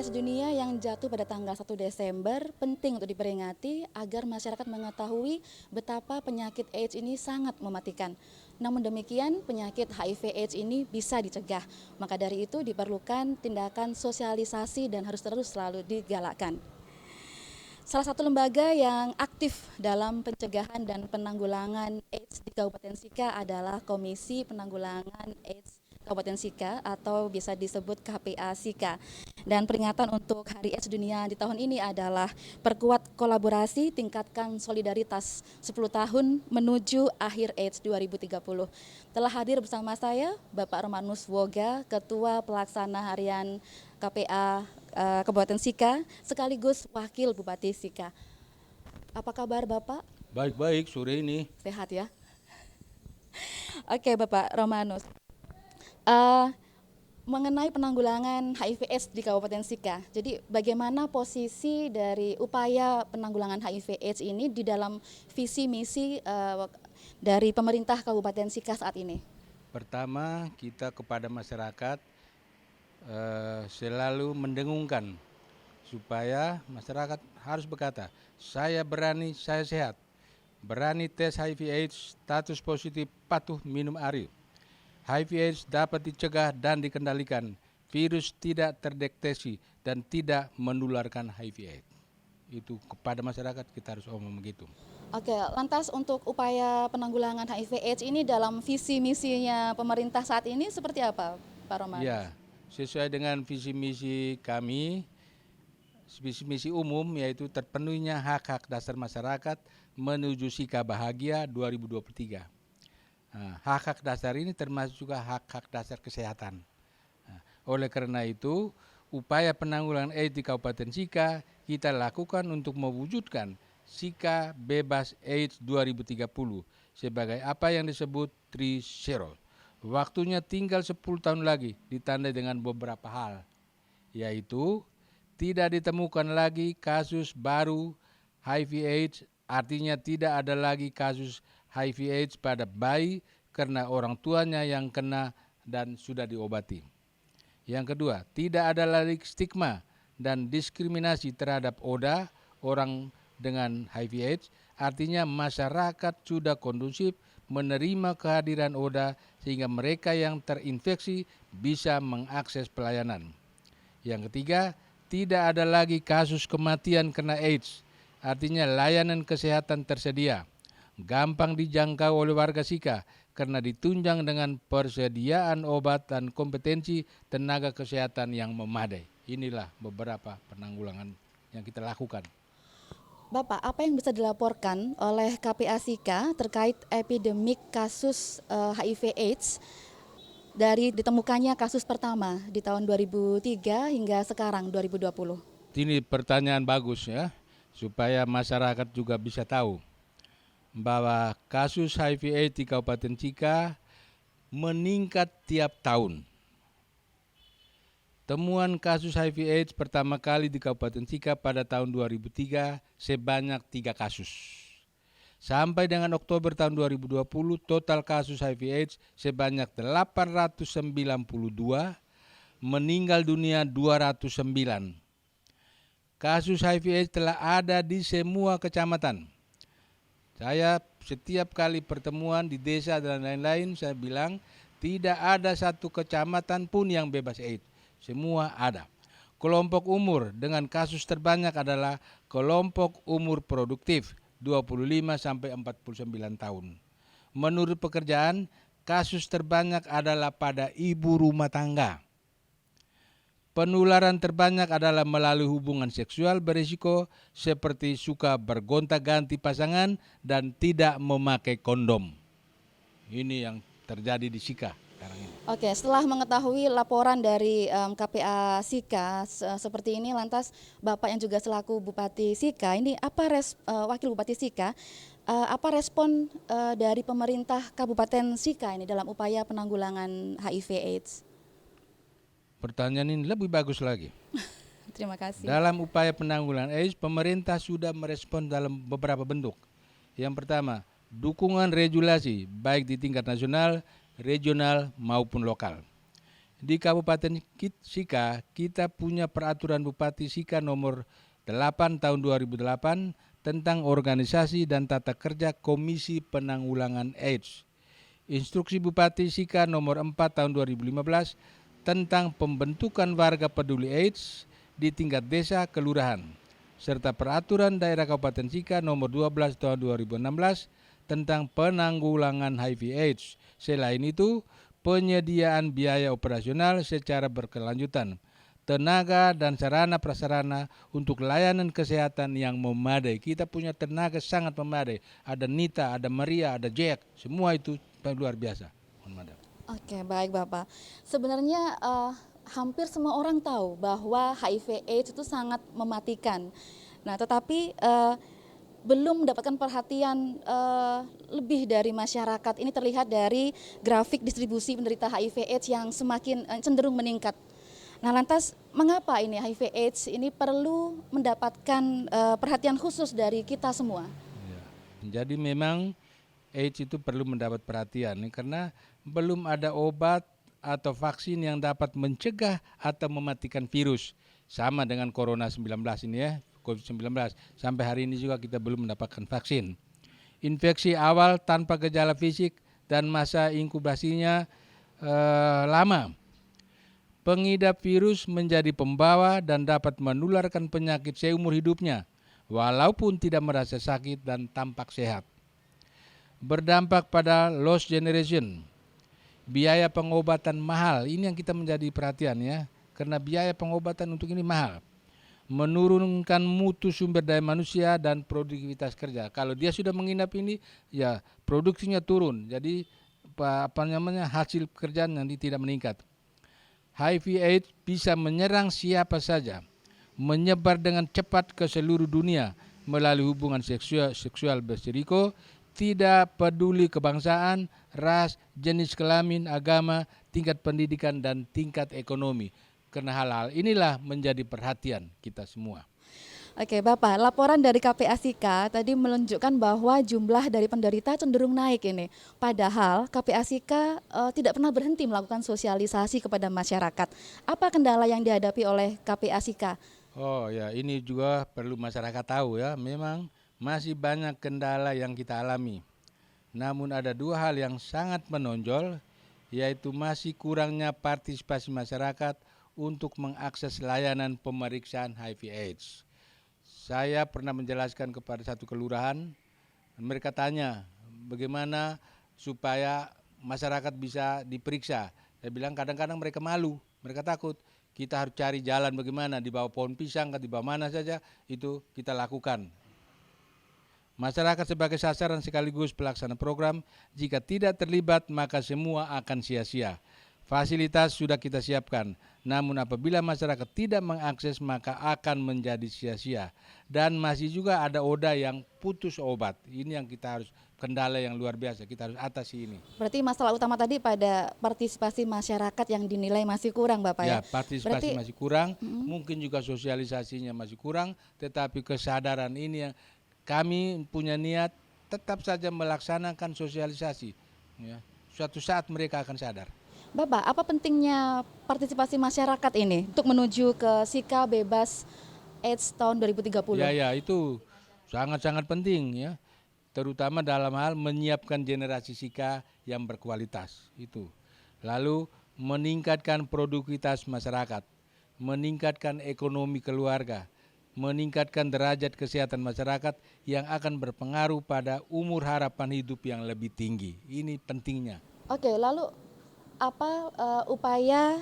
AIDS Dunia yang jatuh pada tanggal 1 Desember penting untuk diperingati agar masyarakat mengetahui betapa penyakit AIDS ini sangat mematikan. Namun demikian, penyakit HIV AIDS ini bisa dicegah. Maka dari itu diperlukan tindakan sosialisasi dan harus terus selalu digalakkan. Salah satu lembaga yang aktif dalam pencegahan dan penanggulangan AIDS di Kabupaten Sika adalah Komisi Penanggulangan AIDS Kabupaten Sika atau bisa disebut KPA Sika. Dan peringatan untuk Hari AIDS Dunia di tahun ini adalah perkuat kolaborasi, tingkatkan solidaritas 10 tahun menuju akhir AIDS 2030. Telah hadir bersama saya Bapak Romanus Woga, Ketua Pelaksana Harian KPA Kabupaten Sika, sekaligus Wakil Bupati Sika. Apa kabar Bapak? Baik-baik, sore ini. Sehat ya? Oke Bapak Romanus. Eh, Mengenai penanggulangan HIV/AIDS di Kabupaten Sika, jadi bagaimana posisi dari upaya penanggulangan HIV/AIDS ini di dalam visi misi dari pemerintah Kabupaten Sika saat ini? Pertama, kita kepada masyarakat selalu mendengungkan supaya masyarakat harus berkata, saya berani, saya sehat, berani tes HIV/AIDS, status positif, patuh minum ARI. HIV/AIDS dapat dicegah dan dikendalikan, virus tidak terdeteksi dan tidak menularkan HIV/AIDS. Itu kepada masyarakat kita harus omong begitu. Oke, lantas untuk upaya penanggulangan HIV/AIDS ini dalam visi misinya pemerintah saat ini seperti apa, Pak Romanus? Ya, sesuai dengan visi misi kami, visi misi umum yaitu terpenuhinya hak-hak dasar masyarakat menuju Sika Bahagia 2023. Nah, hak-hak dasar ini termasuk juga hak-hak dasar kesehatan. Nah, oleh karena itu, upaya penanggulangan AIDS di Kabupaten Sika kita lakukan untuk mewujudkan Sika bebas AIDS 2030 sebagai apa yang disebut 3-0. Waktunya tinggal 10 tahun lagi ditandai dengan beberapa hal, yaitu tidak ditemukan lagi kasus baru HIV/AIDS, artinya tidak ada lagi kasus HIV/AIDS pada bayi karena orang tuanya yang kena dan sudah diobati. Yang kedua, tidak ada lagi stigma dan diskriminasi terhadap ODA, orang dengan HIV/AIDS, artinya masyarakat sudah kondusif menerima kehadiran ODA sehingga mereka yang terinfeksi bisa mengakses pelayanan. Yang ketiga, tidak ada lagi kasus kematian karena AIDS, artinya layanan kesehatan tersedia, gampang dijangkau oleh warga Sika karena ditunjang dengan persediaan obat dan kompetensi tenaga kesehatan yang memadai. Inilah beberapa penanggulangan yang kita lakukan. Bapak, apa yang bisa dilaporkan oleh KPA Sika terkait epidemik kasus HIV/AIDS dari ditemukannya kasus pertama di tahun 2003 hingga sekarang 2020? Ini pertanyaan bagus ya, supaya masyarakat juga bisa tahu bahwa kasus HIV/AIDS di Kabupaten Sika meningkat tiap tahun. Temuan kasus HIV/AIDS pertama kali di Kabupaten Sika pada tahun 2003 sebanyak 3 kasus. Sampai dengan Oktober tahun 2020, total kasus HIV/AIDS sebanyak 892, meninggal dunia 209. Kasus HIV/AIDS telah ada di semua kecamatan. Saya setiap kali pertemuan di desa dan lain-lain, saya bilang tidak ada satu kecamatan pun yang bebas AIDS. Semua ada. Kelompok umur dengan kasus terbanyak adalah kelompok umur produktif 25 sampai 49 tahun. Menurut pekerjaan, kasus terbanyak adalah pada ibu rumah tangga. Penularan terbanyak adalah melalui hubungan seksual berisiko seperti suka bergonta-ganti pasangan dan tidak memakai kondom. Ini yang terjadi di Sika sekarang ini. Oke, setelah mengetahui laporan dari KPA Sika seperti ini, lantas Bapak yang juga selaku Bupati Sika, ini apa Wakil Bupati Sika, apa respon dari pemerintah Kabupaten Sika ini dalam upaya penanggulangan HIV/AIDS? Pertanyaan ini lebih bagus lagi. Terima kasih. Dalam upaya penanggulangan AIDS, pemerintah sudah merespon dalam beberapa bentuk. Yang pertama, dukungan regulasi baik di tingkat nasional, regional maupun lokal. Di Kabupaten Sika, kita punya peraturan Bupati Sika nomor 8 tahun 2008 tentang organisasi dan tata kerja Komisi Penanggulangan AIDS. Instruksi Bupati Sika nomor 4 tahun 2015 tentang pembentukan warga peduli AIDS di tingkat desa kelurahan, serta peraturan daerah Kabupaten Sika nomor 12 tahun 2016 tentang penanggulangan HIV AIDS. Selain itu, penyediaan biaya operasional secara berkelanjutan, tenaga dan sarana prasarana untuk layanan kesehatan yang memadai. Kita punya tenaga sangat memadai. Ada Nita, ada Maria, ada Jack, semua itu luar biasa. Oke, baik Bapak. Sebenarnya hampir semua orang tahu bahwa HIV AIDS itu sangat mematikan. Nah, tetapi belum mendapatkan perhatian lebih dari masyarakat. Ini terlihat dari grafik distribusi penderita HIV AIDS yang semakin cenderung meningkat. Nah, lantas mengapa ini HIV AIDS ini perlu mendapatkan perhatian khusus dari kita semua? Ya. Jadi memang AIDS itu perlu mendapat perhatian karena belum ada obat atau vaksin yang dapat mencegah atau mematikan virus. Sama dengan Corona 19 ini ya, COVID-19. Sampai hari ini juga kita belum mendapatkan vaksin. Infeksi awal tanpa gejala fisik dan masa inkubasinya lama. Pengidap virus menjadi pembawa dan dapat menularkan penyakit seumur hidupnya, walaupun tidak merasa sakit dan tampak sehat. Berdampak pada lost generation, biaya pengobatan mahal, ini yang kita menjadi perhatian ya, karena biaya pengobatan untuk ini mahal. Menurunkan mutu sumber daya manusia dan produktivitas kerja. Kalau dia sudah menginap ini, ya produksinya turun, jadi hasil pekerjaan nanti tidak meningkat. HIV/AIDS bisa menyerang siapa saja, menyebar dengan cepat ke seluruh dunia melalui hubungan seksual berisiko, tidak peduli kebangsaan, ras, jenis kelamin, agama, tingkat pendidikan, dan tingkat ekonomi. Karena hal-hal inilah menjadi perhatian kita semua. Oke Bapak, laporan dari KPA Sika tadi menunjukkan bahwa jumlah dari penderita cenderung naik ini. Padahal KPA Sika tidak pernah berhenti melakukan sosialisasi kepada masyarakat. Apa kendala yang dihadapi oleh KPA Sika? Oh ya, ini juga perlu masyarakat tahu ya, memang masih banyak kendala yang kita alami. Namun ada dua hal yang sangat menonjol, yaitu masih kurangnya partisipasi masyarakat untuk mengakses layanan pemeriksaan HIV/AIDS. Saya pernah menjelaskan kepada satu kelurahan, mereka tanya bagaimana supaya masyarakat bisa diperiksa. Saya bilang kadang-kadang mereka malu, mereka takut. Kita harus cari jalan bagaimana, di bawah pohon pisang, di bawah mana saja, itu kita lakukan. Masyarakat sebagai sasaran sekaligus pelaksana program, jika tidak terlibat maka semua akan sia-sia. Fasilitas sudah kita siapkan, namun apabila masyarakat tidak mengakses maka akan menjadi sia-sia. Dan masih juga ada ODA yang putus obat. Ini yang kita harus, kendala yang luar biasa, kita harus atasi ini. Berarti masalah utama tadi pada partisipasi masyarakat yang dinilai masih kurang Bapak ya? Ya, partisipasi masih kurang, mungkin juga sosialisasinya masih kurang, tetapi kesadaran ini yang kami punya niat tetap saja melaksanakan sosialisasi. Ya. Suatu saat mereka akan sadar. Bapak, apa pentingnya partisipasi masyarakat ini untuk menuju ke Sika bebas AIDS tahun 2030? Ya, itu sangat-sangat penting ya. Terutama dalam hal menyiapkan generasi Sika yang berkualitas itu. Lalu meningkatkan produktivitas masyarakat, meningkatkan ekonomi keluarga, meningkatkan derajat kesehatan masyarakat yang akan berpengaruh pada umur harapan hidup yang lebih tinggi. Ini pentingnya. Oke, lalu apa upaya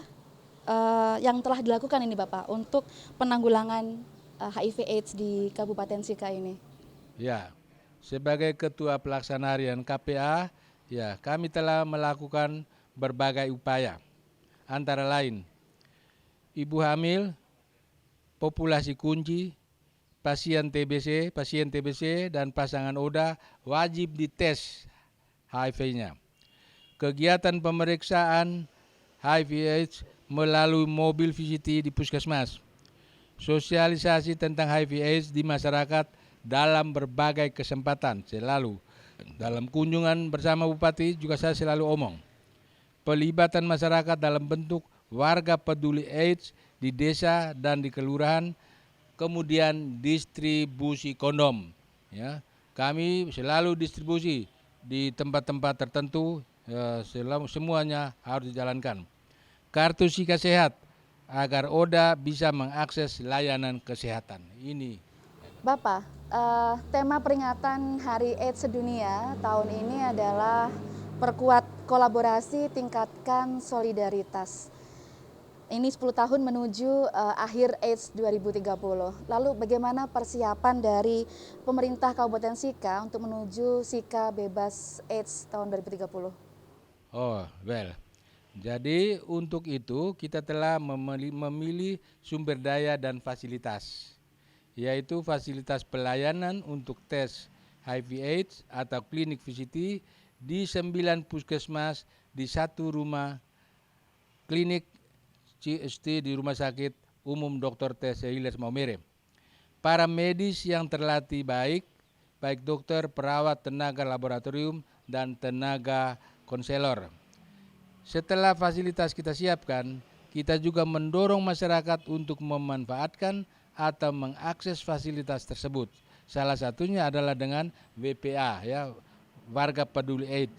yang telah dilakukan ini Bapak untuk penanggulangan HIV/AIDS di Kabupaten Sika ini? Ya, sebagai Ketua Pelaksana Harian KPA, ya kami telah melakukan berbagai upaya. Antara lain, ibu hamil, populasi kunci, pasien TBC dan pasangan ODA wajib dites HIV-nya. Kegiatan pemeriksaan HIV/AIDS melalui mobil VCT di puskesmas. Sosialisasi tentang HIV/AIDS di masyarakat dalam berbagai kesempatan selalu. Dalam kunjungan bersama Bupati juga saya selalu omong. Pelibatan masyarakat dalam bentuk warga peduli AIDS di desa dan di kelurahan, kemudian distribusi kondom. Ya, kami selalu distribusi di tempat-tempat tertentu, semuanya harus dijalankan. Kartu Sika Sehat agar Oda bisa mengakses layanan kesehatan. Ini. Bapak, tema peringatan Hari AIDS Sedunia tahun ini adalah perkuat kolaborasi, tingkatkan solidaritas. Ini 10 tahun menuju akhir AIDS 2030. Lalu bagaimana persiapan dari pemerintah Kabupaten Sika untuk menuju Sika bebas AIDS tahun 2030? Oh, well. Jadi untuk itu kita telah memilih sumber daya dan fasilitas, yaitu fasilitas pelayanan untuk tes HIV/AIDS atau klinik VCT di 9 puskesmas di 1 rumah klinik CST di Rumah Sakit Umum Dr. T.C. Hiles Maumere. Para medis yang terlatih baik dokter, perawat, tenaga laboratorium, dan tenaga konselor. Setelah fasilitas kita siapkan, kita juga mendorong masyarakat untuk memanfaatkan atau mengakses fasilitas tersebut. Salah satunya adalah dengan WPA, ya, warga peduli AIDS.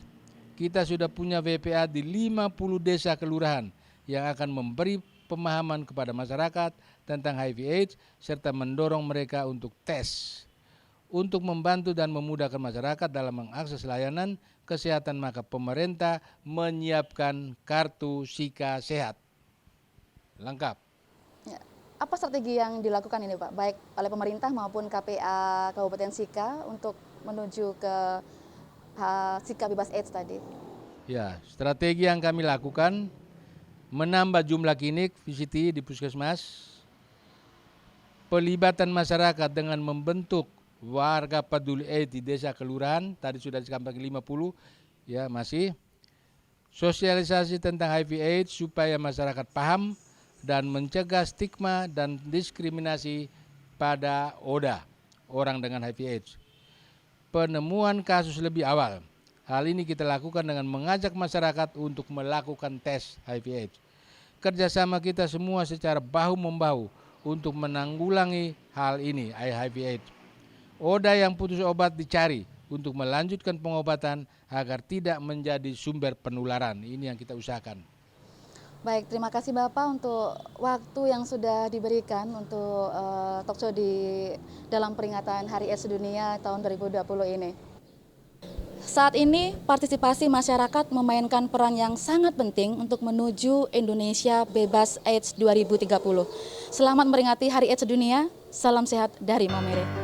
Kita sudah punya WPA di 50 desa kelurahan yang akan memberi pemahaman kepada masyarakat tentang HIV/AIDS serta mendorong mereka untuk tes. Untuk membantu dan memudahkan masyarakat dalam mengakses layanan kesehatan, maka pemerintah menyiapkan kartu Sika Sehat. Lengkap. Ya. Apa strategi yang dilakukan ini Pak, baik oleh pemerintah maupun KPA Kabupaten Sika untuk menuju ke Sika bebas AIDS tadi? Ya, strategi yang kami lakukan menambah jumlah klinik VCT di puskesmas, pelibatan masyarakat dengan membentuk warga peduli AIDS di desa kelurahan, tadi sudah disampaikan 50, ya masih. Sosialisasi tentang HIV/AIDS supaya masyarakat paham dan mencegah stigma dan diskriminasi pada ODA, orang dengan HIV/AIDS. Penemuan kasus lebih awal. Hal ini kita lakukan dengan mengajak masyarakat untuk melakukan tes HIV/AIDS. Kerjasama kita semua secara bahu-membahu untuk menanggulangi hal ini, HIV/AIDS. ODA yang putus obat dicari untuk melanjutkan pengobatan agar tidak menjadi sumber penularan. Ini yang kita usahakan. Baik, terima kasih Bapak untuk waktu yang sudah diberikan untuk talkshow di dalam peringatan Hari AIDS Sedunia tahun 2020 ini. Saat ini partisipasi masyarakat memainkan peran yang sangat penting untuk menuju Indonesia bebas AIDS 2030. Selamat memperingati Hari AIDS Sedunia, salam sehat dari Maumere.